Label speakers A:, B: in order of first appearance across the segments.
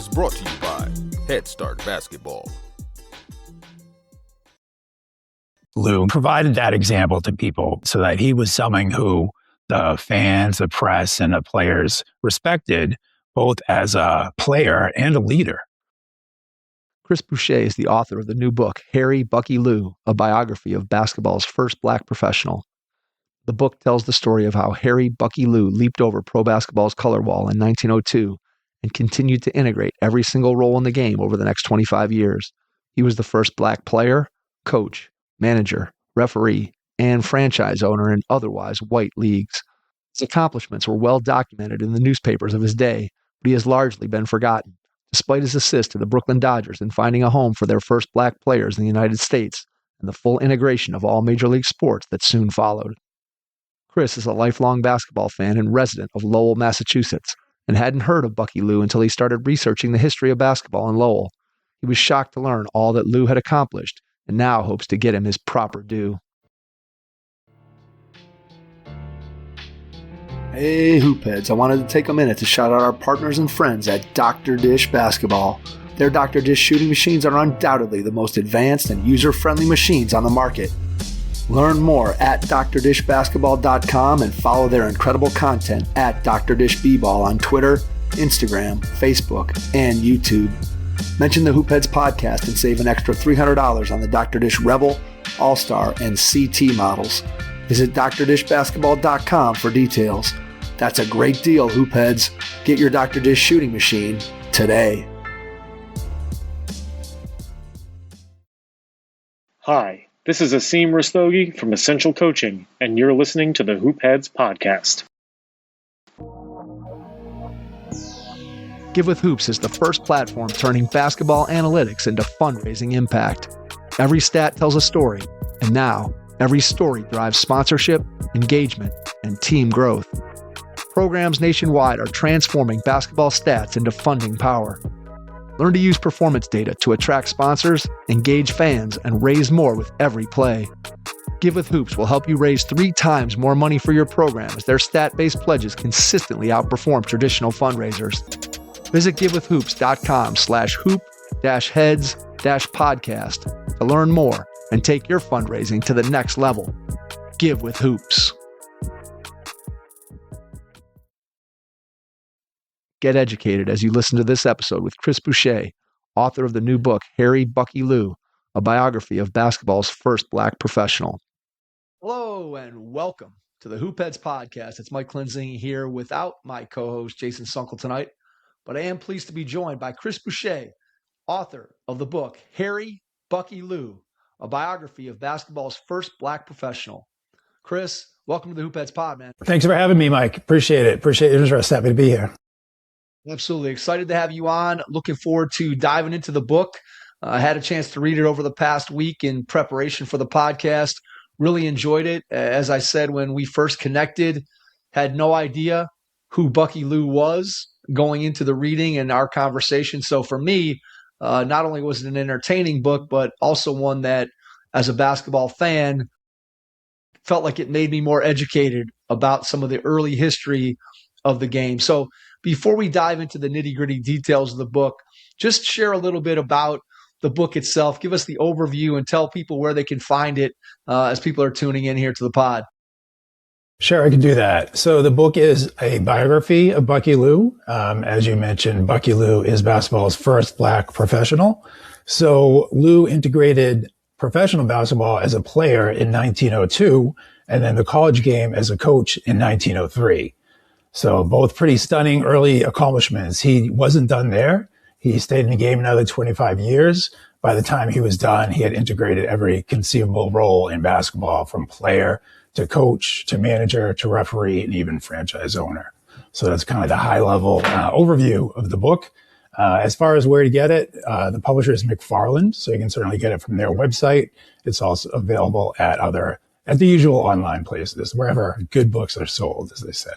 A: is brought to you by Head Start Basketball.
B: Lew provided that example to people so that he was someone who the fans, the press, and the players respected, both as a player and a leader.
C: Chris Boucher is the author of the new book, Bucky Lew, a biography of basketball's first black professional. The book tells the story of how Bucky Lew leaped over pro basketball's color wall in 1902 and continued to integrate every single role in the game over the next 25 years. He was the first black player, coach, manager, referee, and franchise owner in otherwise white leagues. His accomplishments were well documented in the newspapers of his day, but he has largely been forgotten, despite his assist to the Brooklyn Dodgers in finding a home for their first black players in the United States and the full integration of all major league sports that soon followed. Chris is a lifelong basketball fan and resident of Lowell, Massachusetts, and hadn't heard of Bucky Lew until he started researching the history of basketball in Lowell. He was shocked to learn all that Lew had accomplished and now hopes to get him his proper due. Hey, Hoopheads, I wanted to take a minute to shout out our partners and friends at Dr. Dish Basketball. Their Dr. Dish shooting machines are undoubtedly the most advanced and user-friendly machines on the market. Learn more at drdishbasketball.com and follow their incredible content at Dr. Dish B-Ball on Twitter, Instagram, Facebook, and YouTube. Mention the Hoopheads podcast and save an extra $300 on the Dr. Dish Rebel, All-Star, and CT models. Visit drdishbasketball.com for details. That's a great deal, Hoopheads. Get your Dr. Dish shooting machine today.
D: Hi, this is Asim Rastogi from Essential Coaching, and you're listening to the Hoopheads podcast.
C: Give with Hoops is the first platform turning basketball analytics into fundraising impact. Every stat tells a story, and now every story drives sponsorship, engagement, and team growth. Programs nationwide are transforming basketball stats into funding power. Learn to use performance data to attract sponsors, engage fans, and raise more with every play. Give with Hoops will help you raise 3 times more money for your program as their stat-based pledges consistently outperform traditional fundraisers. Visit givewithhoops.com/hoop-heads-podcast to learn more and take your fundraising to the next level. Give with Hoops. Get educated as you listen to this episode with Chris Boucher, author of the new book, Bucky Lew, a biography of basketball's first black professional. Hello and welcome to the Hoopheads podcast. It's Mike Klinzing here without my co-host Jason Sunkel tonight, but I am pleased to be joined by Chris Boucher, author of the book, Bucky Lew, a biography of basketball's first black professional. Chris, welcome to the Hoopheads pod, man.
B: Thanks for having me, Mike. Appreciate it. Appreciate your interest. Happy to be here.
C: Absolutely. Excited to have you on. Looking forward to diving into the book. I had a chance to read it over the past week in preparation for the podcast. Really enjoyed it. As I said, when we first connected, had no idea who Bucky Lew was going into the reading and our conversation. So for me, not only was it an entertaining book, but also one that, as a basketball fan, felt like it made me more educated about some of the early history of the game. So before we dive into the nitty-gritty details of the book, just share a little bit about the book itself. Give us the overview and tell people where they can find it as people are tuning in here to the pod.
B: Sure, I can do that. So the book is a biography of Bucky Lew. As you mentioned, Bucky Lew is basketball's first black professional. So Lew integrated professional basketball as a player in 1902 and then the college game as a coach in 1903. So both pretty stunning early accomplishments. He wasn't done there. He stayed in the game another 25 years. By the time he was done, he had integrated every conceivable role in basketball, from player to coach to manager to referee and even franchise owner. So that's kind of the high level overview of the book. As far as where to get it, the publisher is McFarland, so you can certainly get it from their website. It's also available at the usual online places, wherever good books are sold, as they say.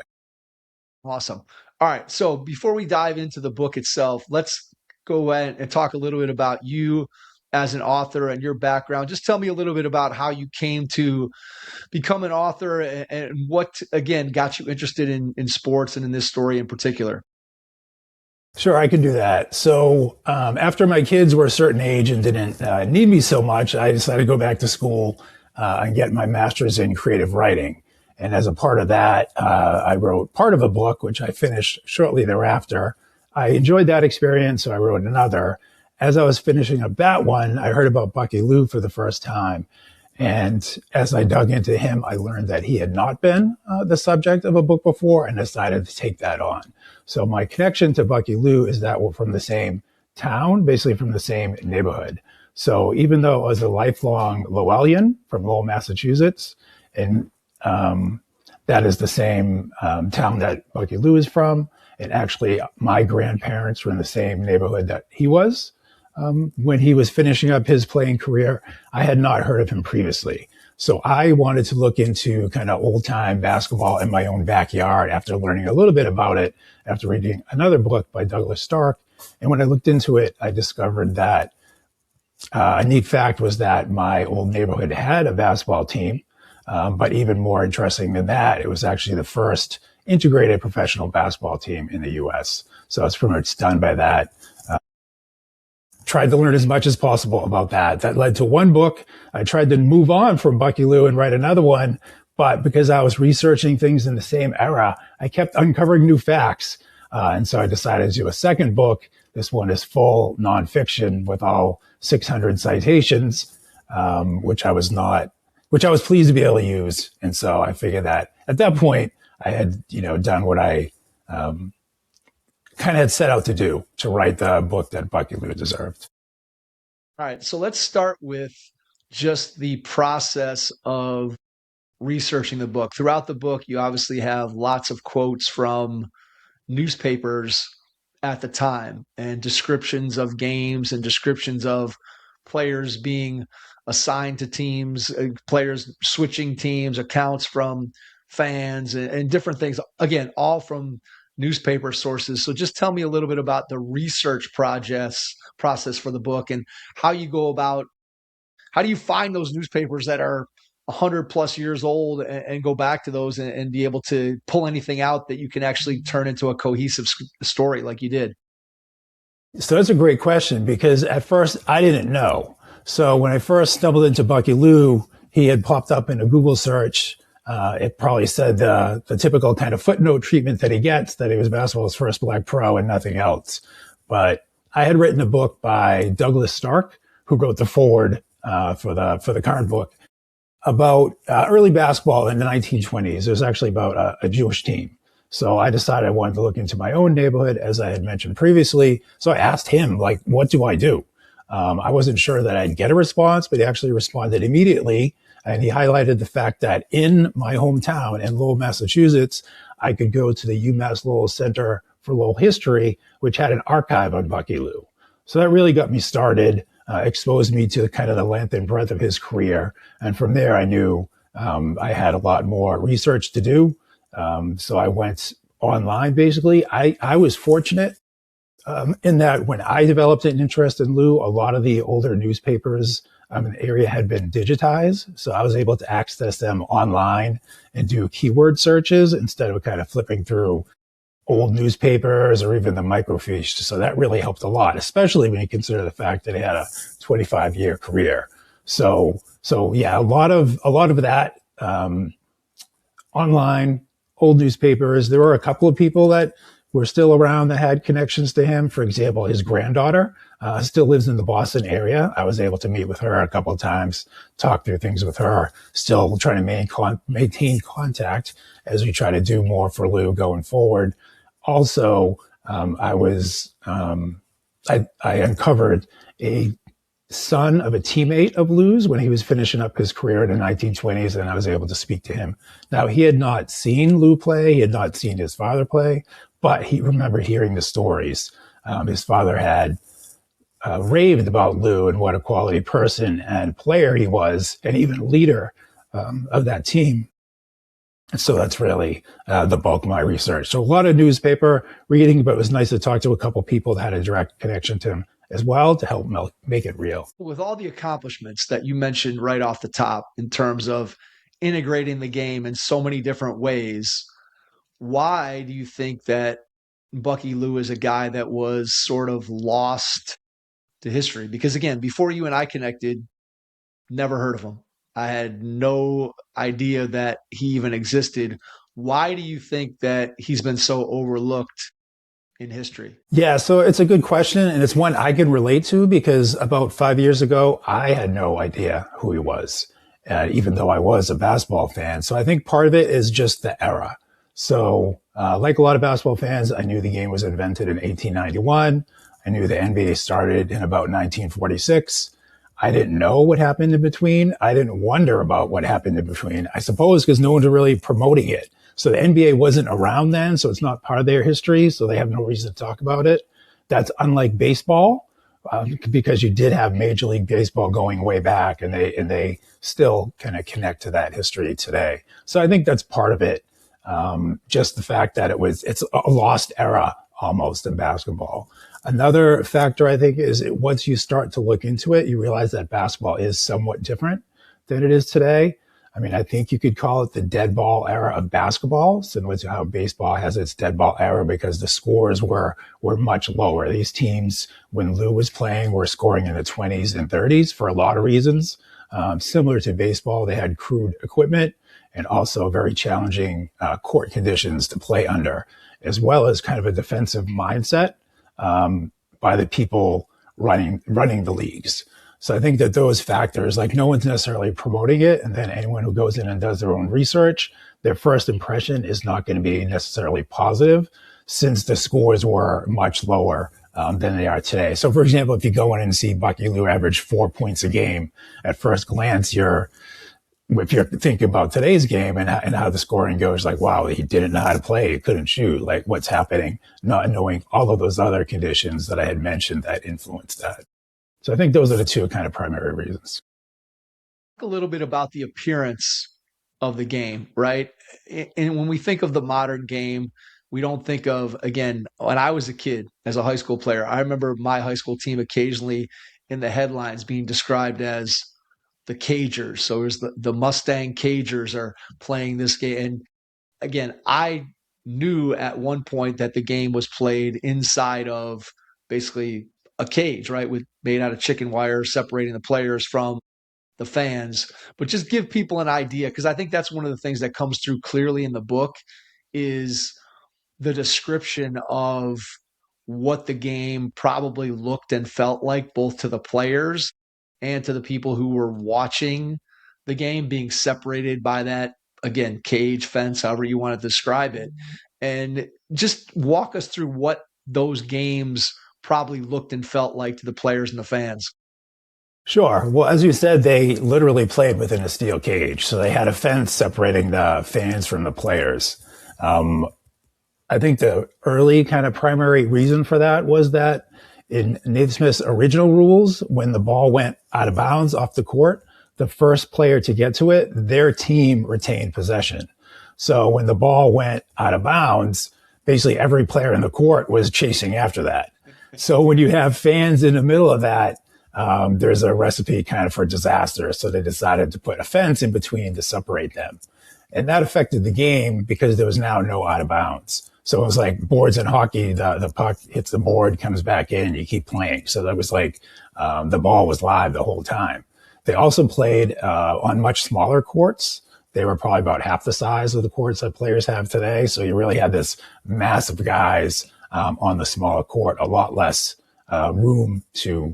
C: Awesome. All right. So before we dive into the book itself, let's go ahead and talk a little bit about you as an author and your background. Just tell me a little bit about how you came to become an author and what, again, got you interested in sports and in this story in particular.
B: Sure, I can do that. So after my kids were a certain age and didn't need me so much, I decided to go back to school and get my master's in creative writing. And as a part of that, I wrote part of a book, which I finished shortly thereafter. I enjoyed that experience, so I wrote another. As I was finishing up that one, I heard about Bucky Lew for the first time. And as I dug into him, I learned that he had not been the subject of a book before and decided to take that on. So my connection to Bucky Lew is that we're from the same town, basically from the same neighborhood. So even though I was a lifelong Lowellian from Lowell, Massachusetts, and that is the same town that Bucky Lew is from, and actually my grandparents were in the same neighborhood that he was. When he was finishing up his playing career, I had not heard of him previously. So I wanted to look into kind of old time basketball in my own backyard after learning a little bit about it, after reading another book by Douglas Stark. And when I looked into it, I discovered that a neat fact was that my old neighborhood had a basketball team. But even more interesting than that, it was actually the first integrated professional basketball team in the US. So it's pretty much done by that. Tried to learn as much as possible about that. That led to one book. I tried to move on from Bucky Lew and write another one, but because I was researching things in the same era, I kept uncovering new facts. And so I decided to do a second book. This one is full nonfiction with all 600 citations, which I was pleased to be able to use. And so I figured that at that point I had, done what I, kind of had set out to do, to write the book that Bucky Lew deserved.
C: All right, so let's start with just the process of researching the book. Throughout the book, you obviously have lots of quotes from newspapers at the time and descriptions of games and descriptions of players being assigned to teams, players switching teams, accounts from fans, and different things. Again, all from newspaper sources. So just tell me a little bit about the research process for the book and how you go about, how do you find those newspapers that are 100 plus years old and go back to those and be able to pull anything out that you can actually turn into a cohesive story like you did?
B: So that's a great question, because at first I didn't know. So when I first stumbled into Bucky Lew, he had popped up in a Google search. It probably said the typical kind of footnote treatment that he gets, that he was basketball's first black pro and nothing else. But I had written a book by Douglas Stark, who wrote the foreword for the current book, about early basketball in the 1920s. It was actually about a Jewish team. So I decided I wanted to look into my own neighborhood, as I had mentioned previously. So I asked him, like, what do I do? I wasn't sure that I'd get a response, but he actually responded immediately. And he highlighted the fact that in my hometown in Lowell, Massachusetts, I could go to the UMass Lowell Center for Lowell History, which had an archive on Bucky Lew. So that really got me started, exposed me to kind of the length and breadth of his career. And from there, I knew I had a lot more research to do. So I went online, basically. I was fortunate in that when I developed an interest in Lew, a lot of the older newspapers in the area had been digitized. So I was able to access them online and do keyword searches instead of kind of flipping through old newspapers or even the microfiche. So that really helped a lot, especially when you consider the fact that he had a 25-year career. So yeah, a lot of that online, old newspapers. There were a couple of people that were still around that had connections to him. For example, his granddaughter still lives in the Boston area. I was able to meet with her a couple of times, talk through things with her, still trying to maintain contact as we try to do more for Lew going forward. Also, I uncovered a son of a teammate of Lew's when he was finishing up his career in the 1920s, and I was able to speak to him. Now, he had not seen Lew play. He had not seen his father play, but he remembered hearing the stories. His father had raved about Lew and what a quality person and player he was, and even leader of that team. So that's really the bulk of my research. So a lot of newspaper reading, but it was nice to talk to a couple of people that had a direct connection to him as well to help make it real.
C: With all the accomplishments that you mentioned right off the top in terms of integrating the game in so many different ways, why do you think that Bucky Lew is a guy that was sort of lost to history because, again, before you and I connected, never heard of him. I had no idea that he even existed. Why do you think that he's been so overlooked in history?
B: Yeah, so it's a good question, and it's one I can relate to because about 5 years ago, I had no idea who he was, even though I was a basketball fan. So I think part of it is just the era. So, like a lot of basketball fans, I knew the game was invented in 1891. I knew the NBA started in about 1946. I didn't know what happened in between. I didn't wonder about what happened in between, I suppose, because no one's really promoting it. So the NBA wasn't around then, so it's not part of their history, so they have no reason to talk about it. That's unlike baseball, because you did have Major League Baseball going way back, and they still kind of connect to that history today. So I think that's part of it. Just the fact that it's a lost era almost in basketball. Another factor I think is once you start to look into it, you realize that basketball is somewhat different than it is today. I mean, I think you could call it the dead ball era of basketball, similar to how baseball has its dead ball era because the scores were much lower. These teams, when Lou was playing, were scoring in the 20s and 30s for a lot of reasons. Similar to baseball, they had crude equipment and also very challenging court conditions to play under, as well as kind of a defensive mindset by the people running the leagues. So I think that those factors, like no one's necessarily promoting it, and then anyone who goes in and does their own research, their first impression is not going to be necessarily positive since the scores were much lower than they are today. So for example, if you go in and see Bucky Lew average 4 points a game, at first glance, if you're thinking about today's game and how the scoring goes, like, wow, he didn't know how to play. He couldn't shoot. Like, what's happening? Not knowing all of those other conditions that I had mentioned that influenced that. So I think those are the two kind of primary reasons.
C: Talk a little bit about the appearance of the game, right? And when we think of the modern game, we don't think of, again, when I was a kid as a high school player, I remember my high school team occasionally in the headlines being described as the Cagers. So there's the Mustang Cagers are playing this game. And again, I knew at one point that the game was played inside of basically a cage, right, with made out of chicken wire, separating the players from the fans. But just give people an idea, because I think that's one of the things that comes through clearly in the book is the description of what the game probably looked and felt like, both to the players and to the people who were watching the game, being separated by that, again, cage, fence, however you want to describe it. And just walk us through what those games probably looked and felt like to the players and the fans.
B: Sure. Well, as you said, they literally played within a steel cage. So they had a fence separating the fans from the players. I think the early kind of primary reason for that was that in Naismith's original rules, when the ball went out of bounds off the court, the first player to get to it, their team retained possession. So when the ball went out of bounds, basically every player in the court was chasing after that. So when you have fans in the middle of that, there's a recipe kind of for disaster. So they decided to put a fence in between to separate them. And that affected the game because there was now no out of bounds. So it was like boards in hockey, the puck hits the board, comes back in, you keep playing. So that was like the ball was live the whole time. They also played on much smaller courts. They were probably about half the size of the courts that players have today. So you really had this massive guys on the smaller court, a lot less room to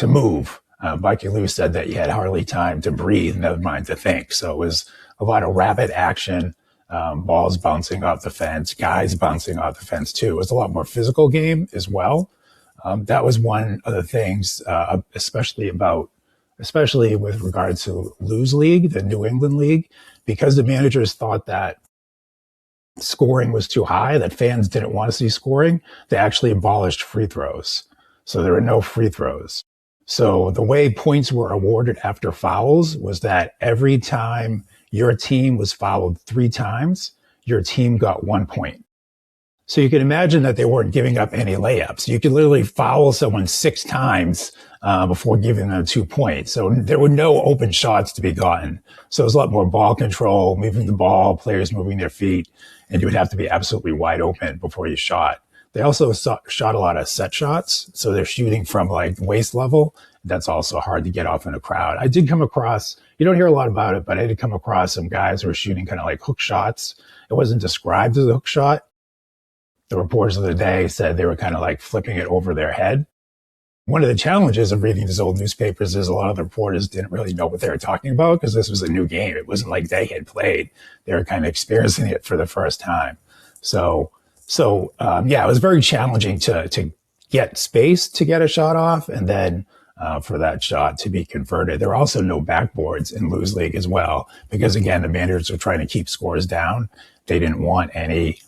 B: move. Bucky Lew said that you had hardly time to breathe, never mind to think. So it was a lot of rapid action, balls bouncing off the fence, guys bouncing off the fence too. It was a lot more physical game as well. That was one of the things, especially with regard to Lew's league, the New England League, because the managers thought that scoring was too high, that fans didn't want to see scoring. They actually abolished free throws. So there were no free throws. So the way points were awarded after fouls was that every time your team was fouled 3 times, your team got 1 point. So you can imagine that they weren't giving up any layups. You could literally foul someone 6 times before giving them 2 points. So there were no open shots to be gotten. So it was a lot more ball control, moving the ball, players moving their feet, and you would have to be absolutely wide open before you shot. They also shot a lot of set shots. So they're shooting from like waist level. That's also hard to get off in a crowd. I did come across, you don't hear a lot about it, but I did come across some guys who were shooting kind of like hook shots. It wasn't described as a hook shot. The reporters of the day said they were kind of like flipping it over their head. One of the challenges of reading these old newspapers is a lot of the reporters didn't really know what they were talking about because this was a new game. It wasn't like they had played. They were kind of experiencing it for the first time. So it was very challenging to get space to get a shot off and then for that shot to be converted. There were also no backboards in Lew's league as well because, again, the managers were trying to keep scores down. They didn't want any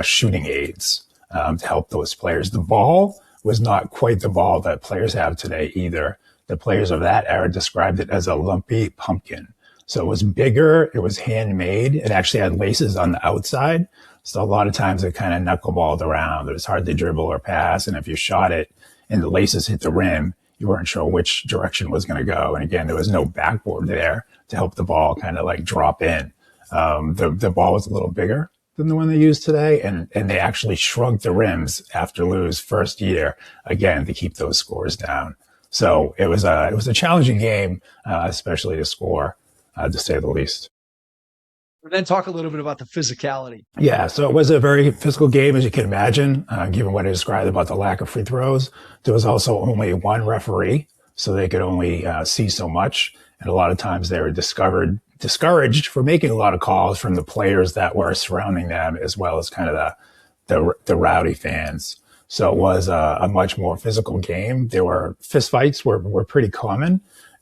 B: shooting aids to help those players. The ball was not quite the ball that players have today either. The players of that era described it as a lumpy pumpkin. So it was bigger. It was handmade. It actually had laces on the outside. So a lot of times it kind of knuckleballed around. It was hard to dribble or pass. And if you shot it and the laces hit the rim, you weren't sure which direction was going to go. And again, there was no backboard there to help the ball kind of like drop in. The ball was a little bigger than the one they use today. And they actually shrunk the rims after Lew's first year, again, to keep those scores down. So it was a challenging game, especially to score, to say the least.
C: And then talk a little bit about the physicality.
B: Yeah, so it was a very physical game, as you can imagine, given what I described about the lack of free throws. There was also only one referee, so they could only see so much. And a lot of times they were discouraged for making a lot of calls from the players that were surrounding them, as well as kind of the rowdy fans. So it was a much more physical game. There were fistfights were pretty common.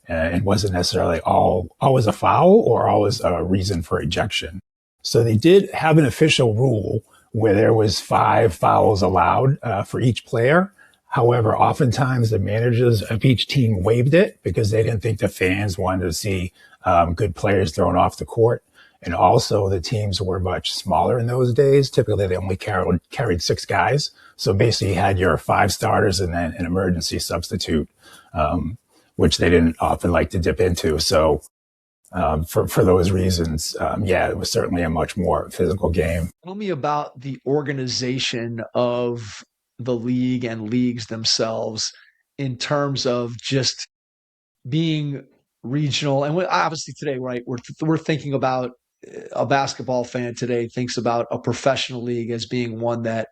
B: It wasn't necessarily always a foul or always a reason for ejection. So they did have an official rule where there was 5 fouls allowed for each player. However, oftentimes the managers of each team waived it because they didn't think the fans wanted to see good players thrown off the court. And also the teams were much smaller in those days. Typically they only carried 6 guys. So basically you had your 5 starters and then an emergency substitute, which they didn't often like to dip into. So for those reasons, it was certainly a much more physical game.
C: Tell me about the organization of the league and leagues themselves in terms of just being regional. And obviously today, right, we're thinking about a basketball fan today thinks about a professional league as being one that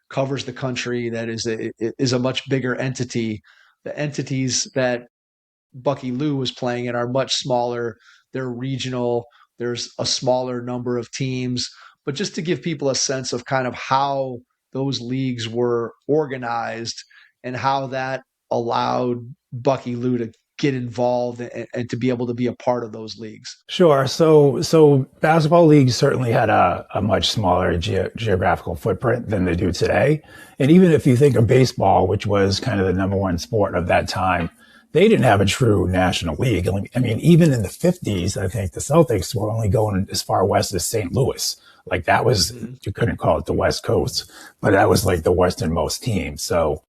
C: covers the country, that is a much bigger entity. The entities that Bucky Lew was playing in are much smaller. They're regional. There's a smaller number of teams. But just to give people a sense of kind of how those leagues were organized and how that allowed Bucky Lew to get involved and to be able to be a part of those leagues.
B: Sure. So basketball leagues certainly had a much smaller geographical footprint than they do today. And even if you think of baseball, which was kind of the number one sport of that time, they didn't have a true national league. I mean, even in the 50s, I think the Celtics were only going as far west as St. Louis. Like that was, you couldn't call it the West Coast, but that was like the westernmost team. So,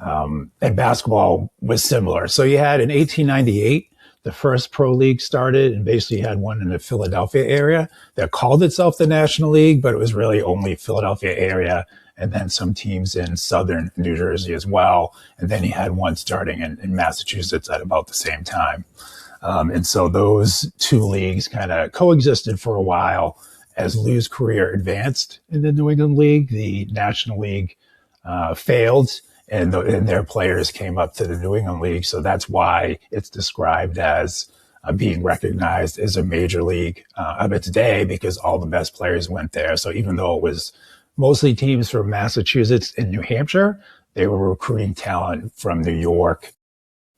B: and basketball was similar. So you had in 1898, the first pro league started, and basically you had one in the Philadelphia area that called itself the National League, but it was really only Philadelphia area. And then some teams in southern New Jersey as well. And then he had one starting in Massachusetts at about the same time. And so those 2 leagues kind of coexisted for a while. As Lew's career advanced in the New England League, the National League failed, and their players came up to the New England League. So that's why it's described as being recognized as a major league of its day, because all the best players went there. So even though it was mostly teams from Massachusetts and New Hampshire, they were recruiting talent from New York,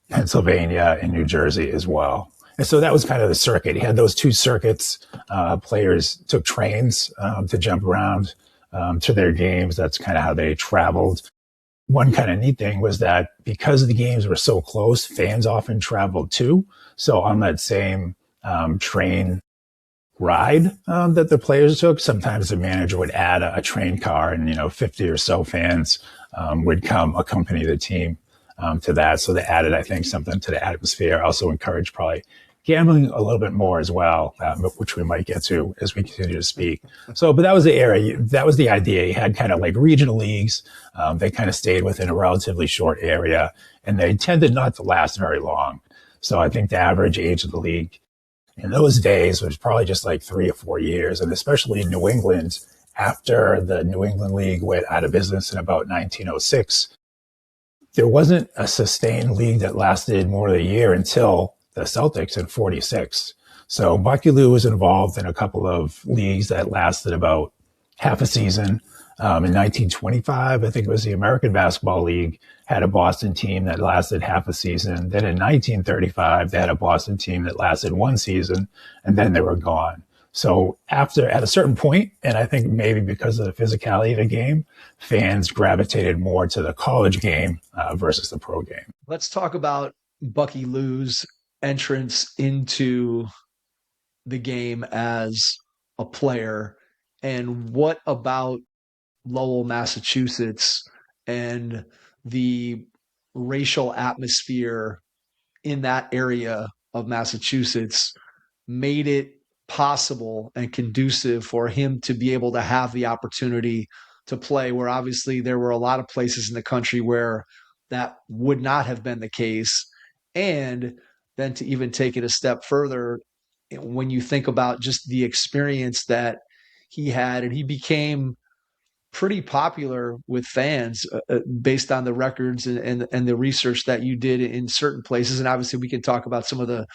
B: Pennsylvania, and New Jersey as well. And so that was kind of the circuit. He had those 2 circuits. Players took trains to jump around to their games. That's kind of how they traveled. One kind of neat thing was that because the games were so close, fans often traveled too. So on that same train ride that the players took, sometimes the manager would add a train car, and 50 or so fans would come accompany the team to that. So they added, I think, something to the atmosphere. Also encouraged probably gambling a little bit more as well, which we might get to as we continue to speak. So, but that was the area. That was the idea. You had kind of like regional leagues. They kind of stayed within a relatively short area, and they tended not to last very long. So I think the average age of the league in those days was probably just like 3 or 4 years. And especially in New England, after the New England League went out of business in about 1906, there wasn't a sustained league that lasted more than a year until the Celtics in 46. So Bucky Lew was involved in a couple of leagues that lasted about half a season. In 1925, I think it was the American Basketball League had a Boston team that lasted half a season. Then in 1935, they had a Boston team that lasted one season, and then they were gone. So at a certain point, and I think maybe because of the physicality of the game, fans gravitated more to the college game versus the pro game.
C: Let's talk about Bucky Lew's entrance into the game as a player, and what about Lowell, Massachusetts, and the racial atmosphere in that area of Massachusetts made it possible and conducive for him to be able to have the opportunity to play, where obviously there were a lot of places in the country where that would not have been the case. And then to even take it a step further, when you think about just the experience that he had, and he became pretty popular with fans based on the records and the research that you did in certain places. And obviously we can talk about some of the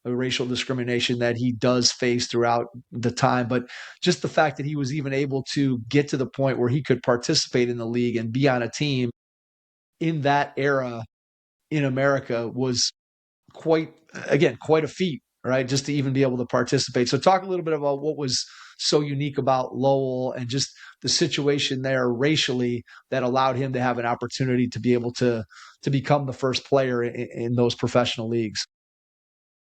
C: racial discrimination that he does face throughout the time, but just the fact that he was even able to get to the point where he could participate in the league and be on a team in that era in America was quite a feat, right? Just to even be able to participate. So talk a little bit about what was so unique about Lowell and just the situation there racially that allowed him to have an opportunity to be able to become the first player in those professional leagues.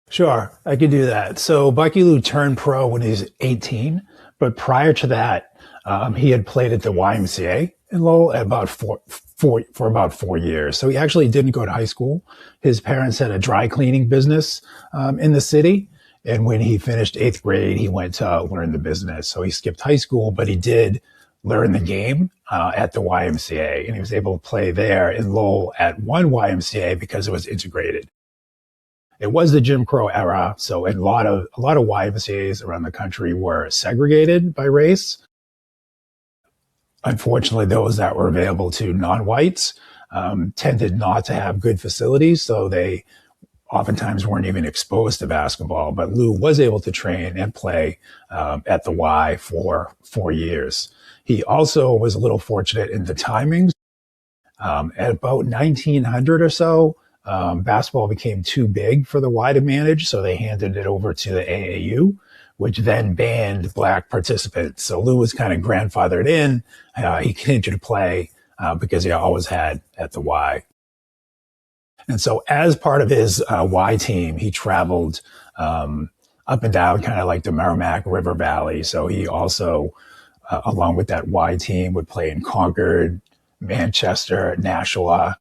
B: Sure, I could do that. So Bucky Lew turned pro when he was 18, but prior to that, he had played at the YMCA in Lowell at for about 4 years. So he actually didn't go to high school. His parents had a dry cleaning business in the city. And when he finished 8th grade, he went to learn the business. So he skipped high school, but he did learn the game at the YMCA. And he was able to play there in Lowell at one YMCA because it was integrated. It was the Jim Crow era, so a lot of YMCAs around the country were segregated by race. Unfortunately, those that were available to non-whites tended not to have good facilities, so they oftentimes weren't even exposed to basketball. But Lew was able to train and play at the Y for 4 years. He also was a little fortunate in the timings. At about 1900 or so, basketball became too big for the Y to manage, so they handed it over to the AAU, which then banned black participants. So Lew was kind of grandfathered in. He continued to play because he always had at the Y. And so as part of his Y team, he traveled up and down kind of like the Merrimack River Valley. So he also, along with that Y team, would play in Concord, Manchester, Nashua,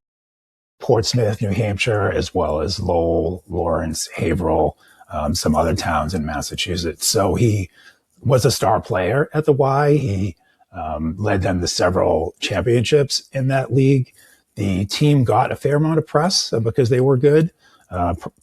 B: Portsmouth, New Hampshire, as well as Lowell, Lawrence, Haverhill, some other towns in Massachusetts. So he was a star player at the Y. He led them to several championships in that league. The team got a fair amount of press because they were good,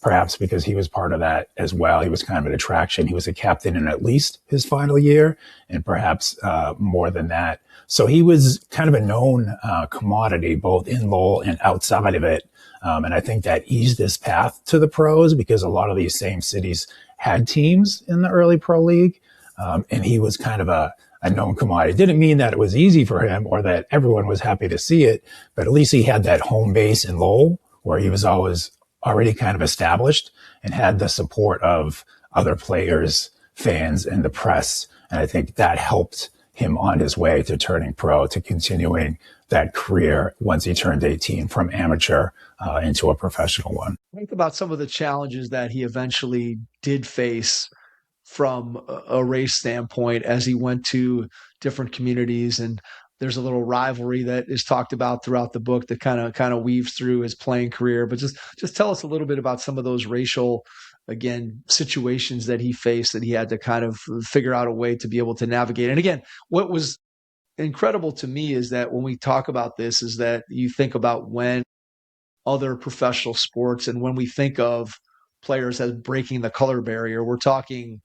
B: perhaps because he was part of that as well. He was kind of an attraction. He was a captain in at least his final year, and perhaps more than that. So he was kind of a known commodity both in Lowell and outside of it. And I think that eased his path to the pros because a lot of these same cities had teams in the early pro league. And he was kind of a known commodity. It didn't mean that it was easy for him or that everyone was happy to see it, but at least he had that home base in Lowell where he was always already kind of established and had the support of other players, fans, and the press. And I think that helped him on his way to turning pro, to continuing that career once he turned 18 from amateur into a professional one.
C: Think about some of the challenges that he eventually did face from a race standpoint as he went to different communities. And there's a little rivalry that is talked about throughout the book that kind of weaves through his playing career. But just tell us a little bit about some of those racial again, situations that he faced that he had to kind of figure out a way to be able to navigate. And again, what was incredible to me is that when we talk about this, is that you think about when other professional sports and when we think of players as breaking the color barrier, we're talking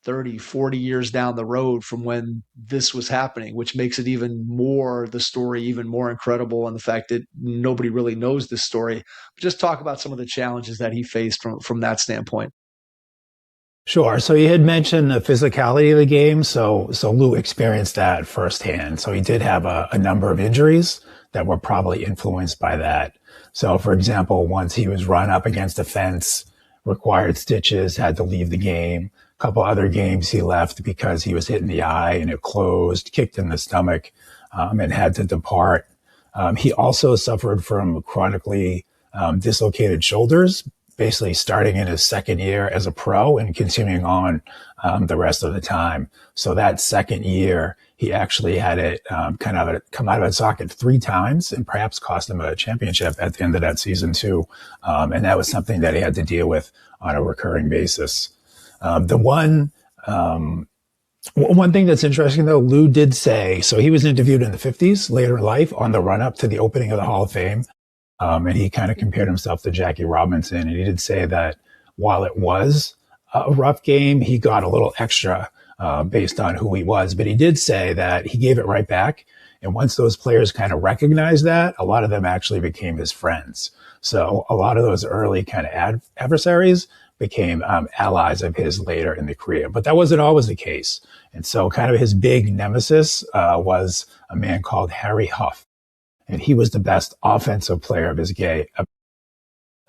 C: 30, 40 years down the road from when this was happening, which makes it even more, the story even more incredible, and the fact that nobody really knows this story. But just talk about some of the challenges that he faced from that standpoint.
B: Sure. So you had mentioned the physicality of the game. So Lou experienced that firsthand. So he did have a number of injuries that were probably influenced by that. So for example, once he was run up against a fence, required stitches, had to leave the game. A couple other games he left because he was hit in the eye and it closed, kicked in the stomach, and had to depart. He also suffered from chronically dislocated shoulders, basically starting in his second year as a pro and continuing on the rest of the time. So that second year, he actually had it come out of its socket 3 times and perhaps cost him a championship at the end of that season too. And that was something that he had to deal with on a recurring basis. One thing that's interesting though, Lou did say, so he was interviewed in the 50s later in life on the run up to the opening of the Hall of Fame. And he kind of compared himself to Jackie Robinson. And he did say that while it was a rough game, he got a little extra based on who he was. But he did say that he gave it right back. And once those players kind of recognized that, a lot of them actually became his friends. So a lot of those early kind of adversaries became allies of his later in the career. But that wasn't always the case. And so kind of his big nemesis was a man called Harry Huff. And he was the best offensive player of his game.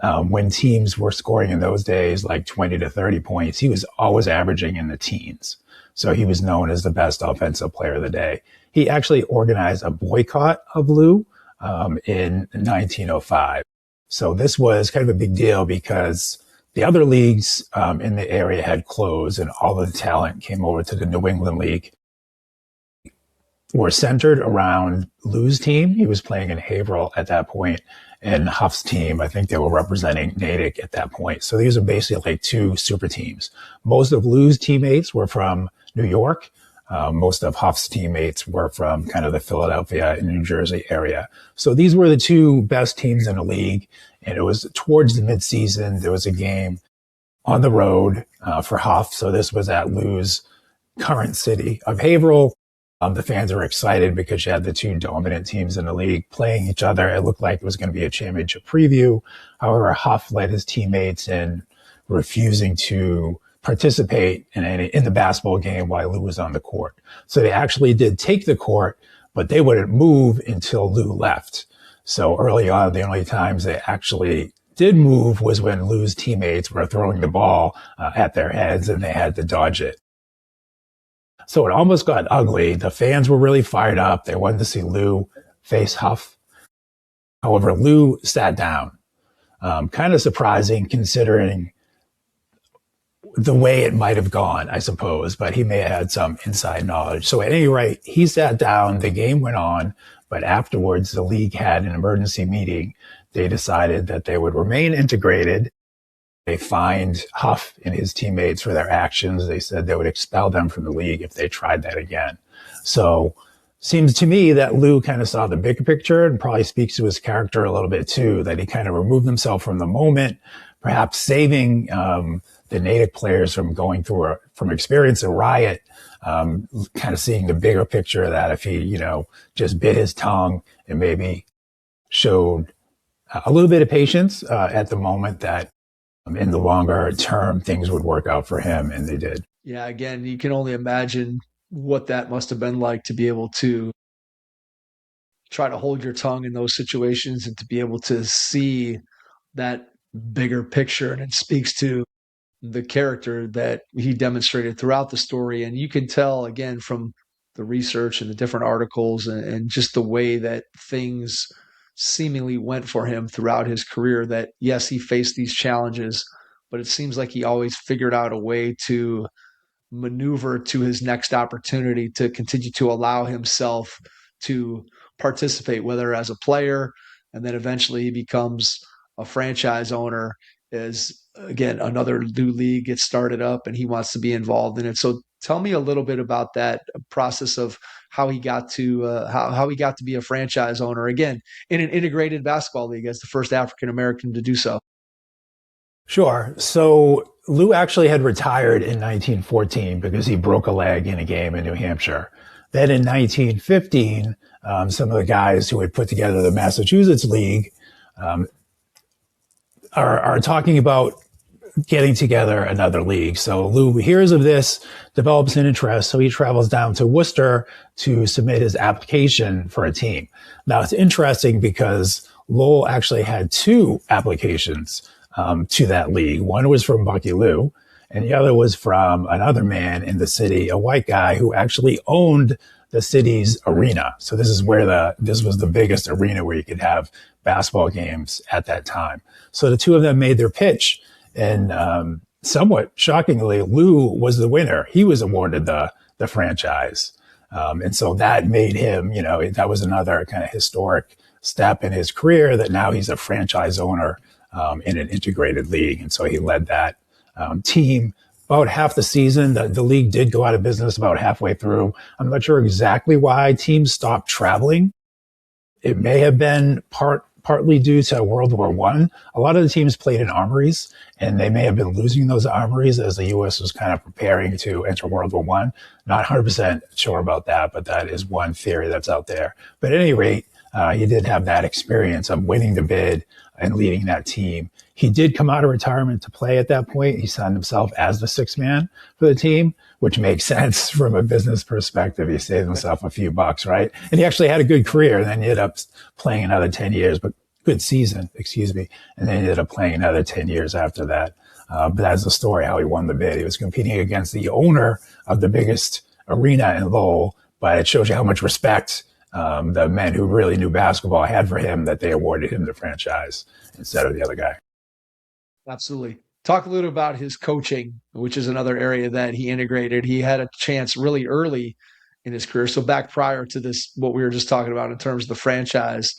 B: When teams were scoring in those days, like 20 to 30 points, he was always averaging in the teens. So he was known as the best offensive player of the day. He actually organized a boycott of Lou in 1905. So this was kind of a big deal because the other leagues in the area had closed and all of the talent came over to the New England League. Were centered around Lou's team. He was playing in Haverhill at that point, and Huff's team, I think they were representing Natick at that point. So these are basically like 2 super teams. Most of Lou's teammates were from New York. Most of Huff's teammates were from kind of the Philadelphia and New Jersey area. So these were the 2 best teams in the league. And it was towards the midseason. There was a game on the road for Huff. So this was at Lou's current city of Haverhill. The fans were excited because you had the 2 dominant teams in the league playing each other. It looked like it was going to be a championship preview. However, Huff led his teammates in refusing to participate in the basketball game while Lou was on the court. So they actually did take the court, but they wouldn't move until Lou left. So early on, the only times they actually did move was when Lou's teammates were throwing the ball at their heads and they had to dodge it. So it almost got ugly. The fans were really fired up. They wanted to see Lou face Huff. However, Lou sat down. Kind of surprising considering the way it might have gone, I suppose, but he may have had some inside knowledge. So at any rate, he sat down. The game went on, but afterwards the league had an emergency meeting. They decided that they would remain integrated. They fined Huff and his teammates for their actions. They said they would expel them from the league if they tried that again. So seems to me that Lou kind of saw the bigger picture and probably speaks to his character a little bit too, that he kind of removed himself from the moment, perhaps saving the Natick players from going through from experiencing a riot, kind of seeing the bigger picture of that if he, just bit his tongue and maybe showed a little bit of patience at the moment, that in the longer term, things would work out for him, and they did.
C: Yeah, again, you can only imagine what that must have been like to be able to try to hold your tongue in those situations and to be able to see that bigger picture. And it speaks to the character that he demonstrated throughout the story. And you can tell, again, from the research and the different articles and just the way that things seemingly went for him throughout his career, that yes, he faced these challenges, but it seems like he always figured out a way to maneuver to his next opportunity to continue to allow himself to participate, whether as a player, and then eventually he becomes a franchise owner as, again, another new league gets started up and he wants to be involved in it. So tell me a little bit about that process of how he got to how he got to be a franchise owner, again, in an integrated basketball league as the first African American to do so.
B: Sure. So Lew actually had retired in 1914 because he broke a leg in a game in New Hampshire. Then in 1915, some of the guys who had put together the Massachusetts League are talking about getting together another league. So Lew hears of this, develops an interest, so he travels down to Worcester to submit his application for a team. Now, it's interesting because Lowell actually had two applications to that league. One was from Bucky Lew, and the other was from another man in the city, a white guy who actually owned the city's arena. So this is where this was the biggest arena where you could have basketball games at that time. So the two of them made their pitch, and somewhat shockingly, Lew was the winner. He was awarded the franchise. And so that made him, that was another kind of historic step in his career, that now he's a franchise owner in an integrated league. And so he led that team about half the season. The league did go out of business about halfway through. I'm not sure exactly why teams stopped traveling. It may have been partly due to World War I. A lot of the teams played in armories, and they may have been losing those armories as the U.S. was kind of preparing to enter World War I. Not 100% sure about that, but that is one theory that's out there. But at any rate, he did have that experience of winning the bid and leading that team. He did come out of retirement to play at that point. He signed himself as the sixth man for the team, which makes sense from a business perspective. He saved himself a few bucks, right? And he actually had a good career, and then he ended up playing another 10 years, but good season, excuse me. And then he ended up playing another 10 years after that. But that's the story, how he won the bid. He was competing against the owner of the biggest arena in Lowell, but it shows you how much respect the men who really knew basketball had for him, that they awarded him the franchise instead of the other guy.
C: Absolutely. Talk a little about his coaching, which is another area that he integrated. He had a chance really early in his career. So back prior to this, what we were just talking about in terms of the franchise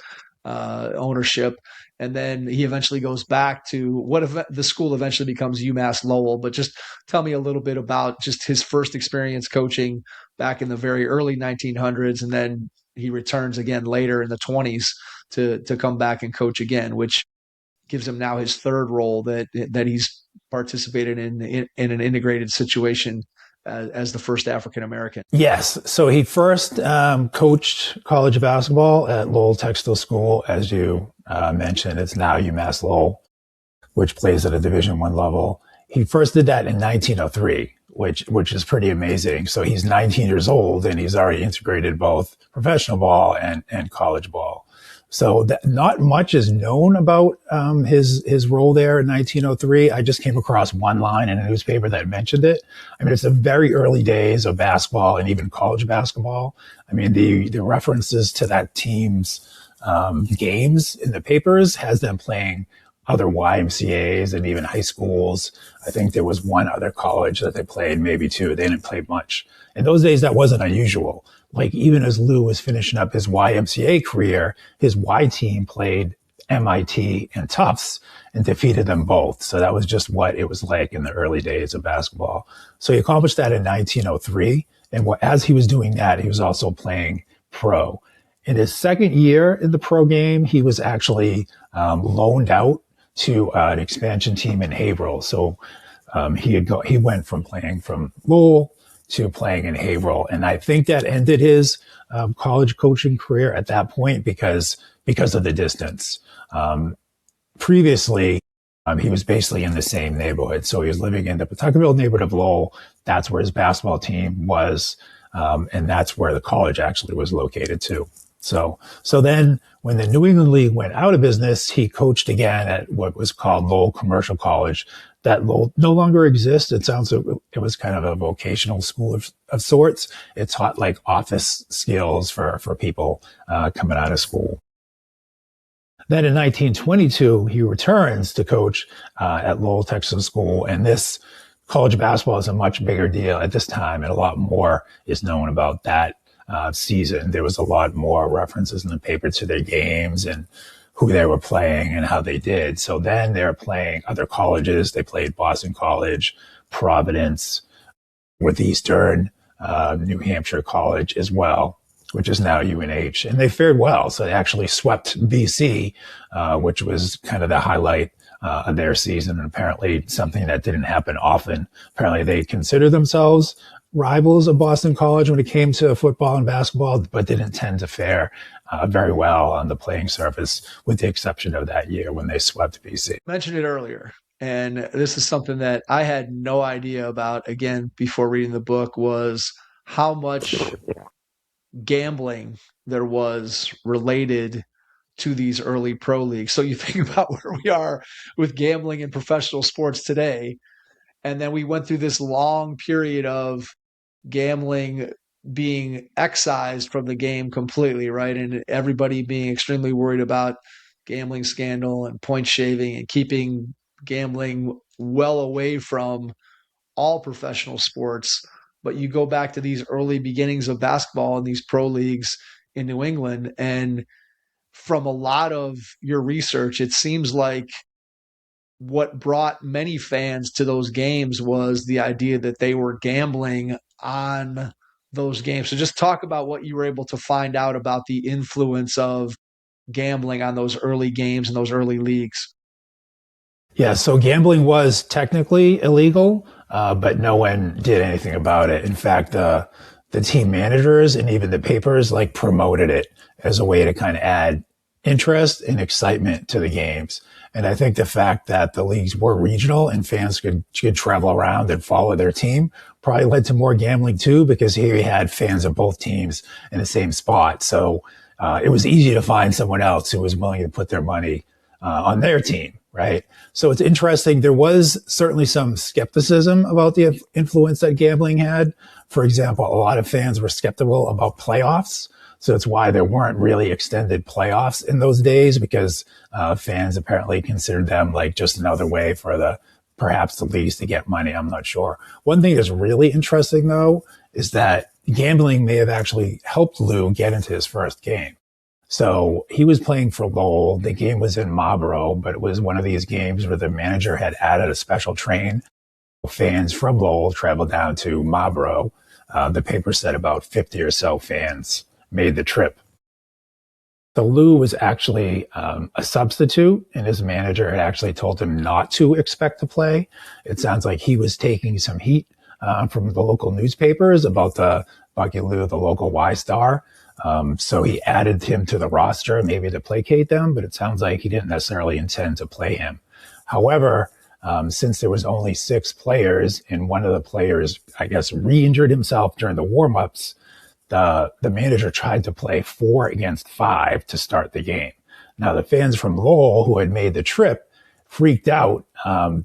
C: ownership. And then he eventually goes back to what if the school eventually becomes UMass Lowell. But just tell me a little bit about just his first experience coaching back in the very early 1900s. And then he returns again later in the 20s to come back and coach again, which gives him now his third role that he's participated in an integrated situation as the first African American.
B: Yes. So he first coached college basketball at Lowell Textile School, as you mentioned. It's now UMass Lowell, which plays at a Division I level. He first did that in 1903, which is pretty amazing. So he's 19 years old, and he's already integrated both professional ball and college ball. So not much is known about his role there in 1903. I just came across one line in a newspaper that mentioned it. I mean, it's the very early days of basketball and even college basketball. I mean, the references to that team's games in the papers has them playing other YMCAs and even high schools. I think there was one other college that they played, maybe two. They didn't play much. In those days, that wasn't unusual. Like, even as Lew was finishing up his YMCA career, his Y team played MIT and Tufts and defeated them both. So that was just what it was like in the early days of basketball. So he accomplished that in 1903. And as he was doing that, he was also playing pro. In his second year in the pro game, he was actually loaned out to an expansion team in Haverhill. So he went from playing from Lowell to playing in Haverhill. And I think that ended his college coaching career at that point because of the distance. Previously, he was basically in the same neighborhood. So he was living in the Pawtuckaville neighborhood of Lowell. That's where his basketball team was. And that's where the college actually was located too. So then when the New England League went out of business, he coached again at what was called Lowell Commercial College. That Lowell no longer exists. It sounds like it was kind of a vocational school of sorts. It taught like office skills for people coming out of school. Then in 1922, he returns to coach at Lowell Texas School, and this college basketball is a much bigger deal at this time, and a lot more is known about that season. There was a lot more references in the paper to their games and who they were playing and how they did. So then they're playing other colleges. They played Boston College, Providence, Northeastern, New Hampshire College as well, which is now UNH. And they fared well. So they actually swept BC, which was kind of the highlight of their season, and apparently something that didn't happen often. Apparently they consider themselves rivals of Boston College when it came to football and basketball, but didn't tend to fare very well on the playing surface, with the exception of that year when they swept BC.
C: I mentioned it earlier, and this is something that I had no idea about, again, before reading the book, was how much gambling there was related to these early pro leagues. So you think about where we are with gambling in professional sports today, and then we went through this long period of gambling being excised from the game completely, right? And everybody being extremely worried about gambling scandal and point shaving and keeping gambling well away from all professional sports. But you go back to these early beginnings of basketball and these pro leagues in New England, and from a lot of your research, it seems like what brought many fans to those games was the idea that they were gambling on those games. So just talk about what you were able to find out about the influence of gambling on those early games and those early leagues.
B: Yeah, so gambling was technically illegal, but no one did anything about it. In fact, the team managers and even the papers like promoted it as a way to kind of add interest and excitement to the games. And I think the fact that the leagues were regional and fans could travel around and follow their team probably led to more gambling too, because here you had fans of both teams in the same spot. So it was easy to find someone else who was willing to put their money on their team, right? So it's interesting. There was certainly some skepticism about the influence that gambling had. For example, a lot of fans were skeptical about playoffs. So that's why there weren't really extended playoffs in those days, because fans apparently considered them like just another way for perhaps the leagues to get money. I'm not sure. One thing that's really interesting, though, is that gambling may have actually helped Lew get into his first game. So he was playing for Lowell. The game was in Marlborough, but it was one of these games where the manager had added a special train. Fans from Lowell traveled down to Marlborough. The paper said about 50 or so fans made the trip. So Lew was actually a substitute, and his manager had actually told him not to expect to play. It sounds like he was taking some heat from the local newspapers about the Bucky Lew, the local Y-Star. So he added him to the roster, maybe to placate them, but it sounds like he didn't necessarily intend to play him. However, since there was only 6 players and one of the players, I guess, re-injured himself during the warm-ups, the manager tried to play 4 against 5 to start the game. Now, the fans from Lowell who had made the trip freaked out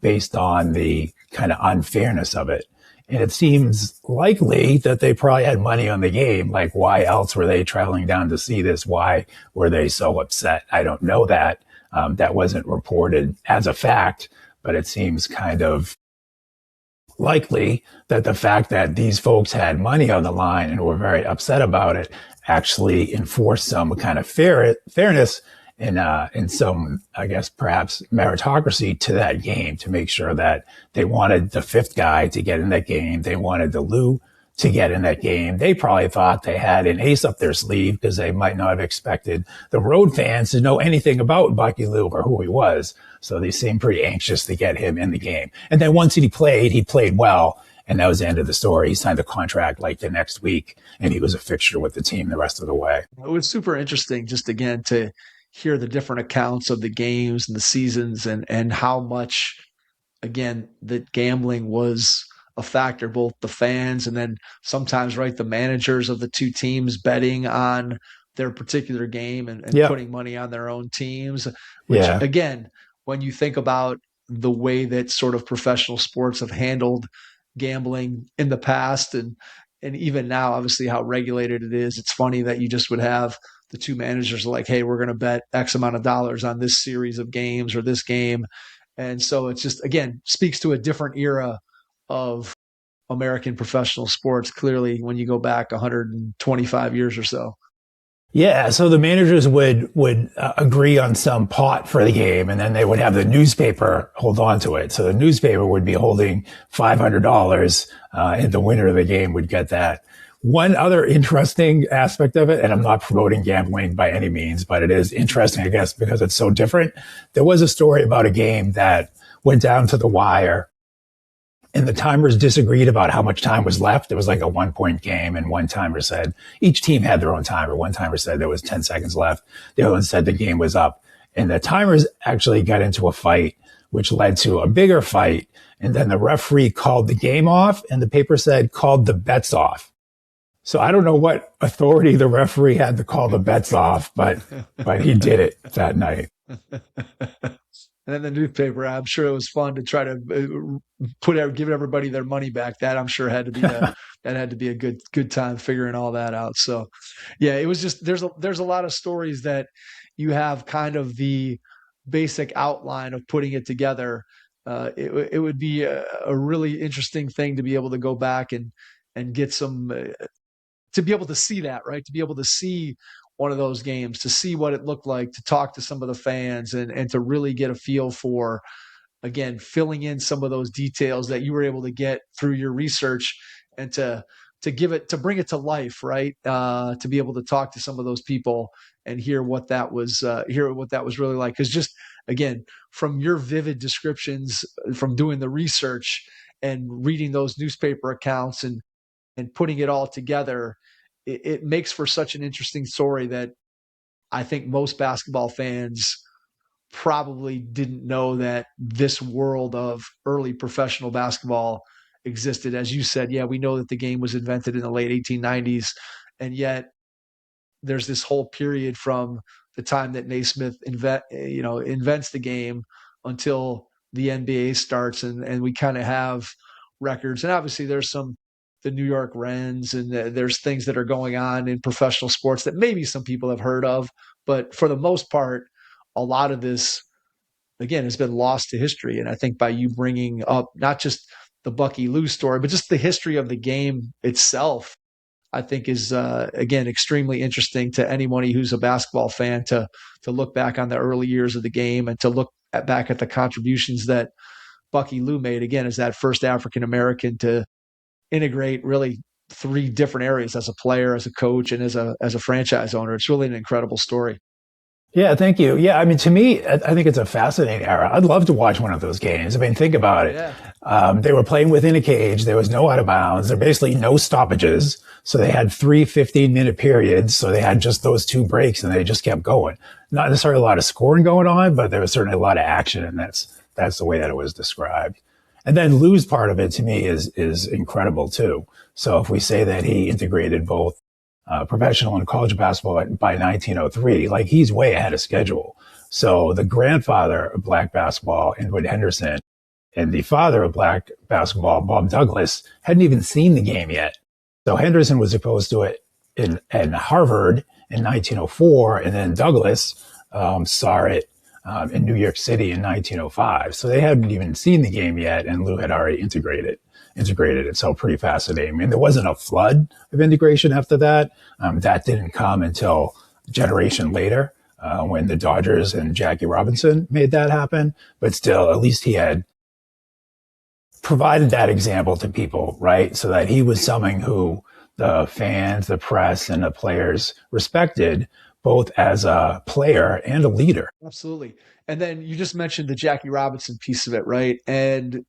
B: based on the kind of unfairness of it. And it seems likely that they probably had money on the game. Like, why else were they traveling down to see this? Why were they so upset? I don't know that. That wasn't reported as a fact, but it seems kind of likely that the fact that these folks had money on the line and were very upset about it actually enforced some kind of fairness and some, I guess, perhaps meritocracy to that game, to make sure that they wanted the 5th guy to get in that game. They wanted the Lew to get in that game. They probably thought they had an ace up their sleeve because they might not have expected the road fans to know anything about Bucky Lew or who he was. So they seemed pretty anxious to get him in the game. And then once he played well. And that was the end of the story. He signed a contract like the next week, and he was a fixture with the team the rest of the way.
C: It was super interesting, just again, to hear the different accounts of the games and the seasons, and how much, again, that gambling was a factor, both the fans and then sometimes, right, the managers of the two teams betting on their particular game and putting money on their own teams, which again, when you think about the way that sort of professional sports have handled gambling in the past and even now, obviously how regulated it is, it's funny that you just would have the two managers like, hey, we're going to bet X amount of dollars on this series of games or this game. And so it's just, again, speaks to a different era of American professional sports, clearly, when you go back 125 years or so.
B: Yeah, so the managers would agree on some pot for the game, and then they would have the newspaper hold on to it. So the newspaper would be holding $500, and the winner of the game would get that. One other interesting aspect of it, and I'm not promoting gambling by any means, but it is interesting, I guess, because it's so different. There was a story about a game that went down to the wire, and the timers disagreed about how much time was left. It was like a 1 point game, and one timer said each team had their own timer. One timer said there was 10 seconds left. The other one said the game was up. And the timers actually got into a fight, which led to a bigger fight. And then the referee called the game off, and the paper said called the bets off. So I don't know what authority the referee had to call the bets off, but he did it that night.
C: And then the newspaper, I'm sure it was fun to try to give everybody their money back. That I'm sure had to be a good time figuring all that out. So, yeah, it was just there's a lot of stories that you have kind of the basic outline of putting it together. It would be a really interesting thing to be able to go back and get some to be able to see that, right? To be able to see one of those games, to see what it looked like, to talk to some of the fans and to really get a feel for, again, filling in some of those details that you were able to get through your research and to bring it to life, right? To be able to talk to some of those people and hear what that was really like. Because just, again, from your vivid descriptions, from doing the research and reading those newspaper accounts and putting it all together, it makes for such an interesting story that I think most basketball fans probably didn't know that this world of early professional basketball existed. As you said, yeah, we know that the game was invented in the late 1890s, and yet there's this whole period from the time that Naismith invents the game until the NBA starts, and we kind of have records. And obviously there's the New York Rens, and there's things that are going on in professional sports that maybe some people have heard of, but for the most part, a lot of this, again, has been lost to history. And I think by you bringing up not just the Bucky Lew story, but just the history of the game itself, I think is, again, extremely interesting to anybody who's a basketball fan to look back on the early years of the game and to look back at the contributions that Bucky Lew made, again, as that first African-American to integrate really three different areas as a player, as a coach, and as a franchise owner. It's really an incredible story.
B: Yeah, thank you. Yeah, I mean, to me, I think it's a fascinating era. I'd love to watch one of those games. I mean, think about it.
C: Yeah.
B: They were playing within a cage. There was no out of bounds. There were basically no stoppages. So they had 3 15-minute periods. So they had just those 2 breaks, and they just kept going. Not necessarily a lot of scoring going on, but there was certainly a lot of action, and that's the way that it was described. And then Lew's part of it to me is incredible too. So if we say that he integrated both professional and college basketball by 1903, like he's way ahead of schedule. So the grandfather of black basketball, Edward Henderson, and the father of black basketball, Bob Douglas, hadn't even seen the game yet. So Henderson was exposed to it in Harvard in 1904, and then Douglas saw it in New York City in 1905. So they hadn't even seen the game yet, and Lew had already integrated it. So pretty fascinating. I mean, there wasn't a flood of integration after that. That didn't come until a generation later, when the Dodgers and Jackie Robinson made that happen. But still, at least he had provided that example to people, right? So that he was someone who the fans, the press, and the players respected, both as a player and a leader.
C: Absolutely. And then you just mentioned the Jackie Robinson piece of it, right? And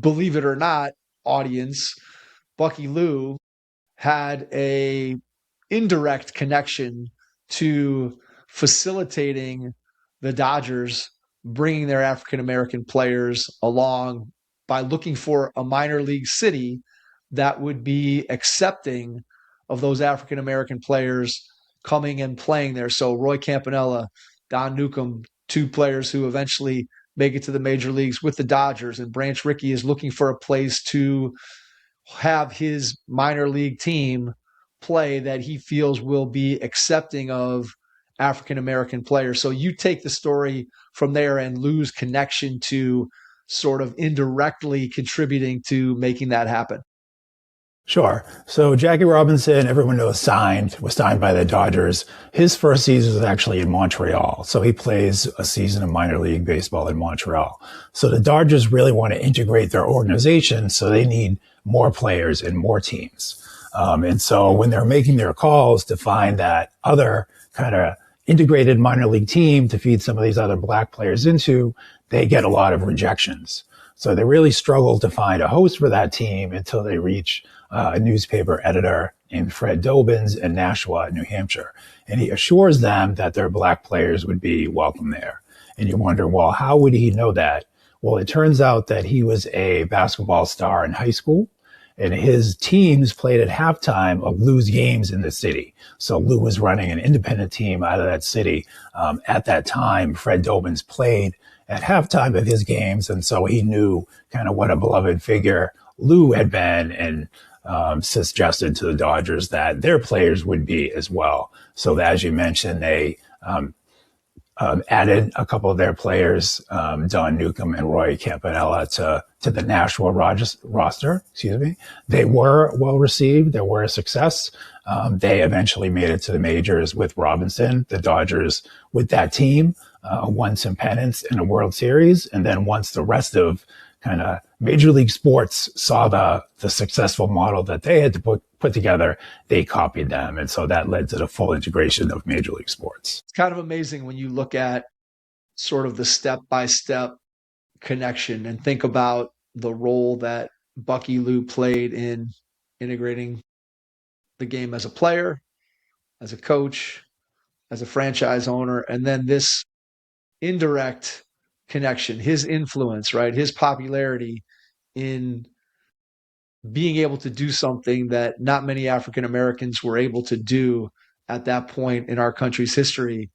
C: believe it or not, audience, Bucky Lew had a indirect connection to facilitating the Dodgers bringing their African-American players along by looking for a minor league city that would be accepting of those African-American players coming and playing there. So Roy Campanella, Don Newcomb, 2 players who eventually make it to the major leagues with the Dodgers, and Branch Rickey is looking for a place to have his minor league team play that he feels will be accepting of African-American players. So you take the story from there and Lew's connection to sort of indirectly contributing to making that happen.
B: Sure. So Jackie Robinson, everyone knows, was signed by the Dodgers. His first season was actually in Montreal. So he plays a season of minor league baseball in Montreal. So the Dodgers really want to integrate their organization. So they need more players and more teams. And so when they're making their calls to find that other kind of integrated minor league team to feed some of these other black players into, they get a lot of rejections. So they really struggle to find a host for that team until they reach a newspaper editor named Fred Dobbins in Nashua, New Hampshire. And he assures them that their black players would be welcome there. And you wonder, well, how would he know that? Well, it turns out that he was a basketball star in high school, and his teams played at halftime of Lew's games in the city. So Lew was running an independent team out of that city. At that time, Fred Dobbins played at halftime of his games, and so he knew kind of what a beloved figure Lew had been, and suggested to the Dodgers that their players would be as well. So as you mentioned, they added a couple of their players, Don Newcomb and Roy Campanella, to the Nashua roster. Excuse me. They were well received. They were a success. They eventually made it to the majors with Robinson. The Dodgers, with that team, won some pennants in a World Series. And then once the rest of kind of Major League Sports saw the successful model that they had to put together, they copied them. And so that led to the full integration of Major League Sports.
C: It's kind of amazing when you look at sort of the step-by-step connection and think about the role that Bucky Lew played in integrating the game as a player, as a coach, as a franchise owner, and then this indirect connection, his influence, right? His popularity in being able to do something that not many African Americans were able to do at that point in our country's history,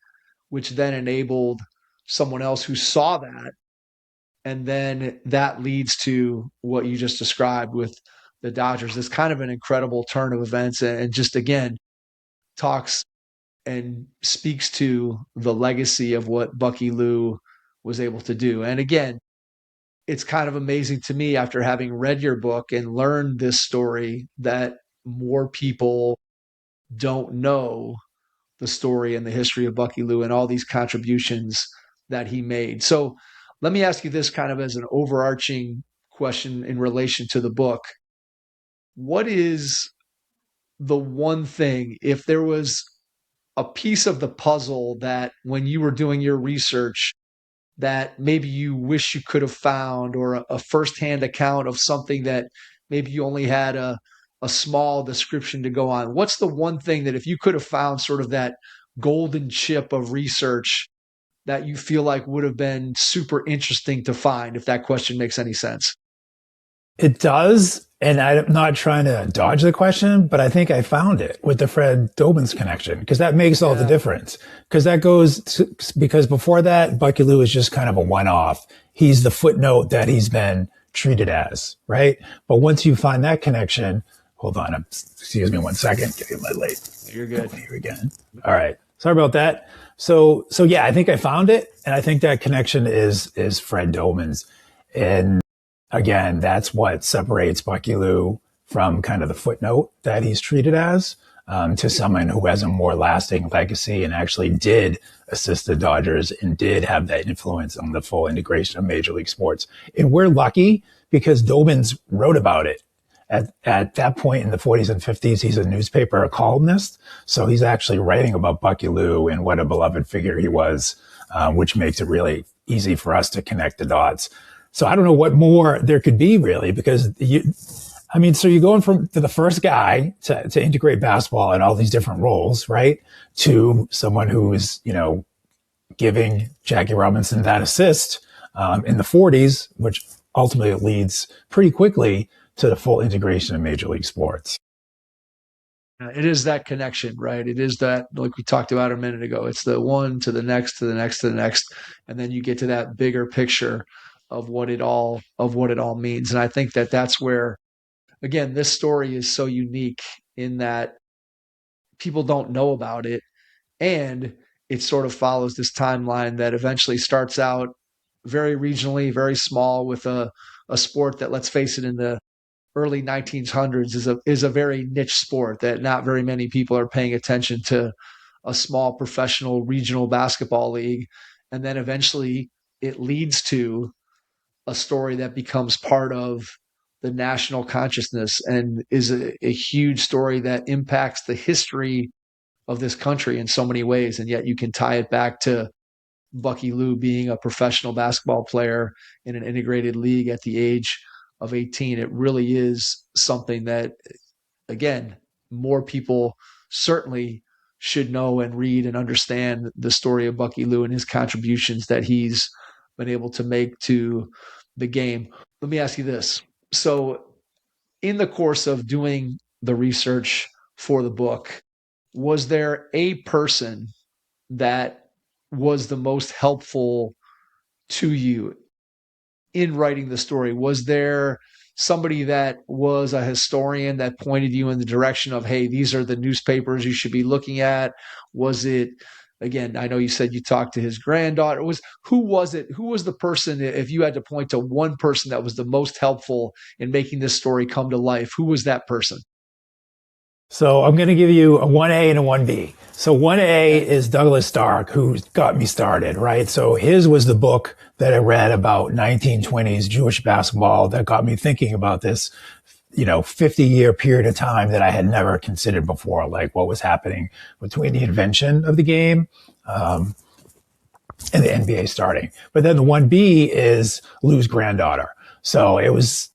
C: which then enabled someone else who saw that. And then that leads to what you just described with the Dodgers. It's kind of an incredible turn of events, and just again talks and speaks to the legacy of what Bucky Lew was able to do. And again, it's kind of amazing to me after having read your book and learned this story that more people don't know the story and the history of Bucky Lew and all these contributions that he made. So let me ask you this kind of as an overarching question in relation to the book. What is the one thing, if there was a piece of the puzzle that when you were doing your research that maybe you wish you could have found, or a firsthand account of something that maybe you only had a small description to go on? What's the one thing that if you could have found sort of that golden chip of research that you feel like would have been super interesting to find, if that question makes any sense?
B: It does. And I'm not trying to dodge the question, but I think I found it with the Fred Dobbins connection, because that makes all the difference. Because before that, Bucky Lew is just kind of a one-off. He's the footnote that he's been treated as, right? But once you find that connection, hold on, excuse me 1 second, getting my late.
C: You're good.
B: Here again. All right. Sorry about that. So yeah, I think I found it. And I think that connection is Fred Dobbins. And again, that's what separates Bucky Lew from kind of the footnote that he's treated as, to someone who has a more lasting legacy and actually did assist the Dodgers and did have that influence on the full integration of Major League Sports. And we're lucky because Dobbins wrote about it. At that point in the 40s and 50s, he's a newspaper columnist. So he's actually writing about Bucky Lew and what a beloved figure he was, which makes it really easy for us to connect the dots. So I don't know what more there could be really, because so you're going from to the first guy to integrate basketball in all these different roles, right? To someone who is, giving Jackie Robinson that assist, in the 40s, which ultimately leads pretty quickly to the full integration of Major League Sports.
C: It is that connection, right? It is that, like we talked about a minute ago, it's the one to the next, to the next, to the next. And then you get to that bigger picture of what it all means. And I think that that's where, again, this story is so unique in that people don't know about it. And it sort of follows this timeline that eventually starts out very regionally, very small, with a sport that, let's face it, in the early 1900s is a very niche sport that not very many people are paying attention to. A small professional regional basketball league, and then eventually it leads to a story that becomes part of the national consciousness and is a huge story that impacts the history of this country in so many ways. And yet you can tie it back to Bucky Lew being a professional basketball player in an integrated league at the age of 18. It really is something that, again, more people certainly should know and read and understand the story of Bucky Lew and his contributions that he's been able to make to the game. Let me ask you this. So, in the course of doing the research for the book, was there a person that was the most helpful to you in writing the story? Was there somebody that was a historian that pointed you in the direction of, hey, these are the newspapers you should be looking at? Was it, again, I know you said you talked to his granddaughter. Who was it? Who was the person, if you had to point to one person that was the most helpful in making this story come to life, who was that person?
B: So I'm going to give you a 1A and a 1B. So 1A is Douglas Stark, who got me started, right? So his was the book that I read about 1920s Jewish basketball that got me thinking about this, 50-year period of time that I had never considered before, like what was happening between the invention of the game, and the NBA starting. But then the 1B is Lew's granddaughter. So it was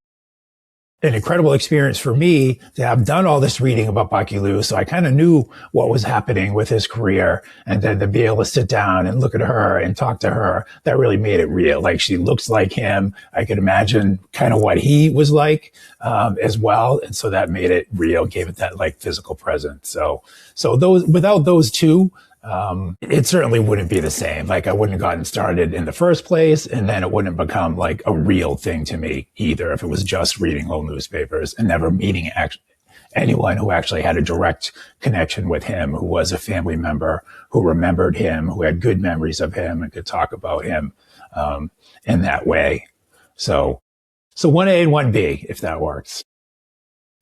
B: an incredible experience for me to have done all this reading about Bucky Lew. So I kind of knew what was happening with his career. And then to be able to sit down and look at her and talk to her, that really made it real. Like, she looks like him. I could imagine kind of what he was like, as well. And so that made it real, gave it that like physical presence. So without those two, it certainly wouldn't be the same. Like, I wouldn't have gotten started in the first place, and then it wouldn't have become like a real thing to me either if it was just reading old newspapers and never meeting anyone who actually had a direct connection with him, who was a family member, who remembered him, who had good memories of him and could talk about him in that way. So 1A and 1B, if that works.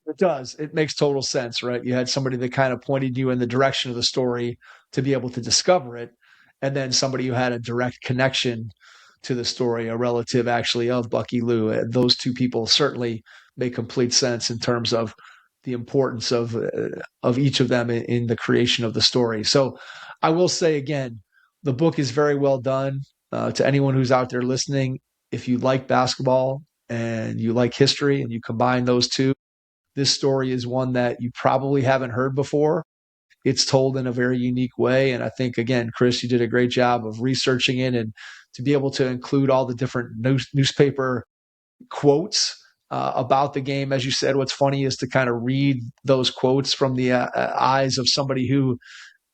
C: It does. It makes total sense, right? You had somebody that kind of pointed you in the direction of the story to be able to discover it, and then somebody who had a direct connection to the story, a relative actually of Bucky Lew. Those two people certainly make complete sense in terms of the importance of each of them in the creation of the story. So I will say again, the book is very well done. To anyone who's out there listening, if you like basketball and you like history and you combine those two, this story is one that you probably haven't heard before. It's told in a very unique way. And I think, again, Chris, you did a great job of researching it, and to be able to include all the different newspaper quotes about the game. As you said, what's funny is to kind of read those quotes from the eyes of somebody who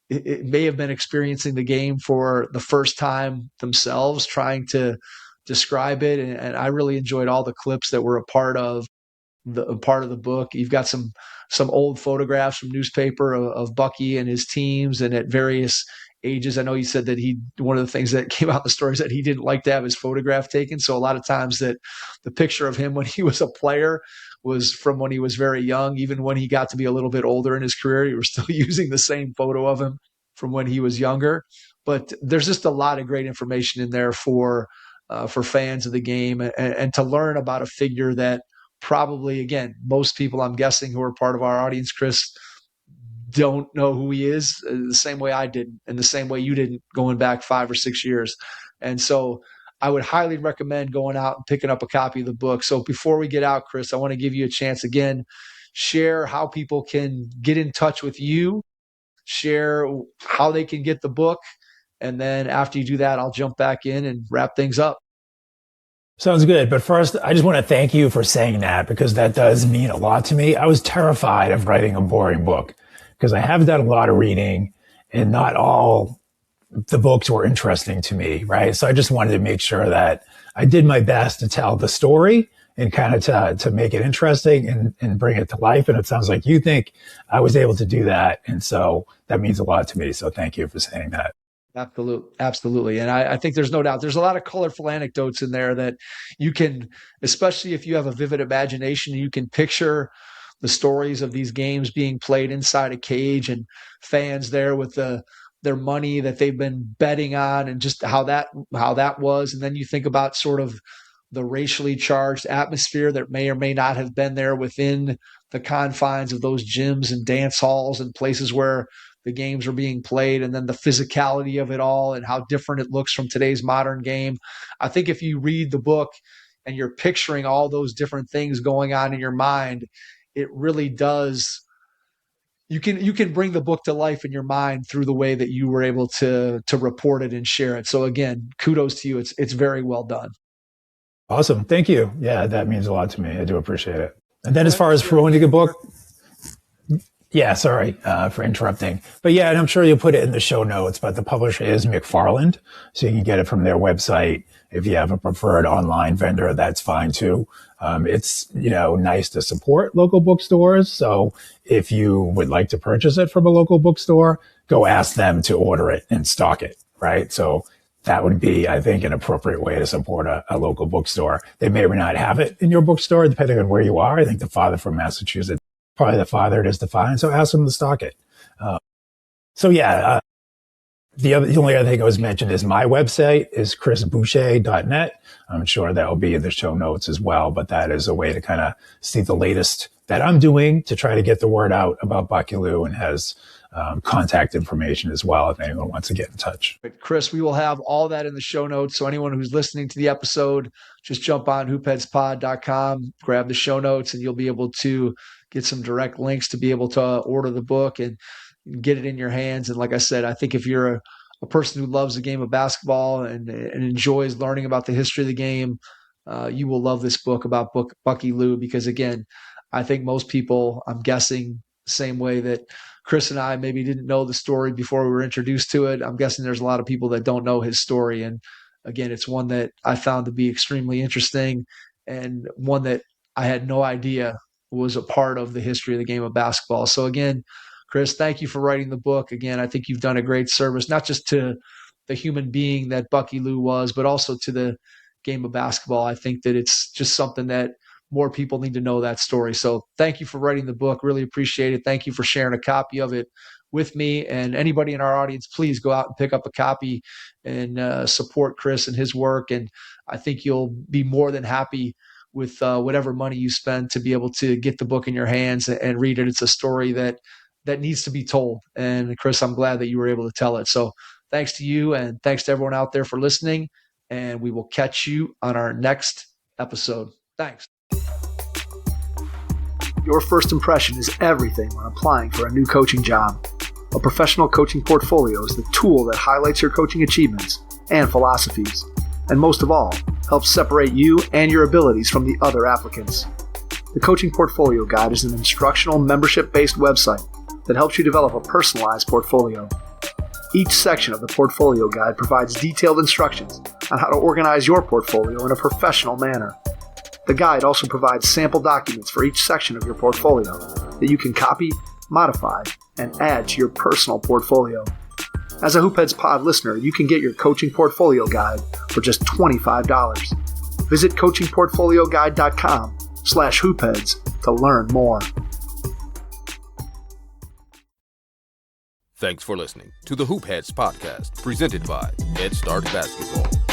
C: it may have been experiencing the game for the first time themselves, trying to describe it. And I really enjoyed all the clips that were a part of the book. You've got some old photographs from newspaper of Bucky and his teams and at various ages. I know you said that one of the things that came out in the story is that he didn't like to have his photograph taken. So a lot of times that the picture of him when he was a player was from when he was very young. Even when he got to be a little bit older in his career, he was still using the same photo of him from when he was younger. But there's just a lot of great information in there for fans of the game and to learn about a figure that probably, again, most people, I'm guessing, who are part of our audience, Chris, don't know who he is the same way I did and the same way you didn't going back 5 or 6 years. And so I would highly recommend going out and picking up a copy of the book. So before we get out, Chris, I want to give you a chance again, share how people can get in touch with you, share how they can get the book. And then after you do that, I'll jump back in and wrap things up.
B: Sounds good. But first, I just want to thank you for saying that, because that does mean a lot to me. I was terrified of writing a boring book because I have done a lot of reading and not all the books were interesting to me, right? So I just wanted to make sure that I did my best to tell the story and kind of to make it interesting and bring it to life. And it sounds like you think I was able to do that. And so that means a lot to me. So thank you for saying that.
C: Absolutely. And I think there's no doubt there's a lot of colorful anecdotes in there that you can, especially if you have a vivid imagination, you can picture the stories of these games being played inside a cage and fans there with their money that they've been betting on, and just how that was. And then you think about sort of the racially charged atmosphere that may or may not have been there within the confines of those gyms and dance halls and places where the games are being played, and then the physicality of it all and how different it looks from today's modern game. I think if you read the book and you're picturing all those different things going on in your mind, it really does. You can bring the book to life in your mind through the way that you were able to report it and share it. So again, kudos to you. It's very well done.
B: Awesome. Thank you. Yeah, that means a lot to me. I do appreciate it. And then as far as promoting a book, yeah, sorry for interrupting. But yeah, and I'm sure you'll put it in the show notes, but the publisher is McFarland, so you can get it from their website. If you have a preferred online vendor, that's fine too. It's, nice to support local bookstores. So if you would like to purchase it from a local bookstore, go ask them to order it and stock it, right? So that would be, I think, an appropriate way to support a local bookstore. They may or may not have it in your bookstore, depending on where you are. I think the father from Massachusetts, probably the father it is to find. So ask them to stock it. The only other thing I was mentioned is my website is chrisboucher.net. I'm sure that will be in the show notes as well, but that is a way to kind of see the latest that I'm doing to try to get the word out about Bucky Lew, and has contact information as well if anyone wants to get in touch.
C: Chris, we will have all that in the show notes. So anyone who's listening to the episode, just jump on hoopheadspod.com, grab the show notes, and you'll be able to get some direct links to be able to order the book and get it in your hands. And like I said, I think if you're a person who loves the game of basketball and enjoys learning about the history of the game, you will love this book about Bucky Lew, because again, I think most people, I'm guessing, the same way that Chris and I maybe didn't know the story before we were introduced to it, I'm guessing there's a lot of people that don't know his story. And again, it's one that I found to be extremely interesting, and one that I had no idea was a part of the history of the game of basketball. So again, Chris, thank you for writing the book. Again, I think you've done a great service, not just to the human being that Bucky Lew was, but also to the game of basketball. I think that it's just something that more people need to know, that story. So thank you for writing the book. Really appreciate it. Thank you for sharing a copy of it with me. And anybody in our audience, please go out and pick up a copy and support Chris and his work. And I think you'll be more than happy with whatever money you spend to be able to get the book in your hands and read it. It's a story that needs to be told. And Chris, I'm glad that you were able to tell it. So thanks to you, and thanks to everyone out there for listening. And we will catch you on our next episode. Thanks.
E: Your first impression is everything when applying for a new coaching job. A professional coaching portfolio is the tool that highlights your coaching achievements and philosophies, and most of all, helps separate you and your abilities from the other applicants. The Coaching Portfolio Guide is an instructional, membership-based website that helps you develop a personalized portfolio. Each section of the Portfolio Guide provides detailed instructions on how to organize your portfolio in a professional manner. The guide also provides sample documents for each section of your portfolio that you can copy, modify, and add to your personal portfolio. As a Hoopheads Pod listener, you can get your Coaching Portfolio Guide for just $25. Visit coachingportfolioguide.com/hoopheads to learn more.
A: Thanks for listening to the Hoop Heads podcast, presented by Head Start Basketball.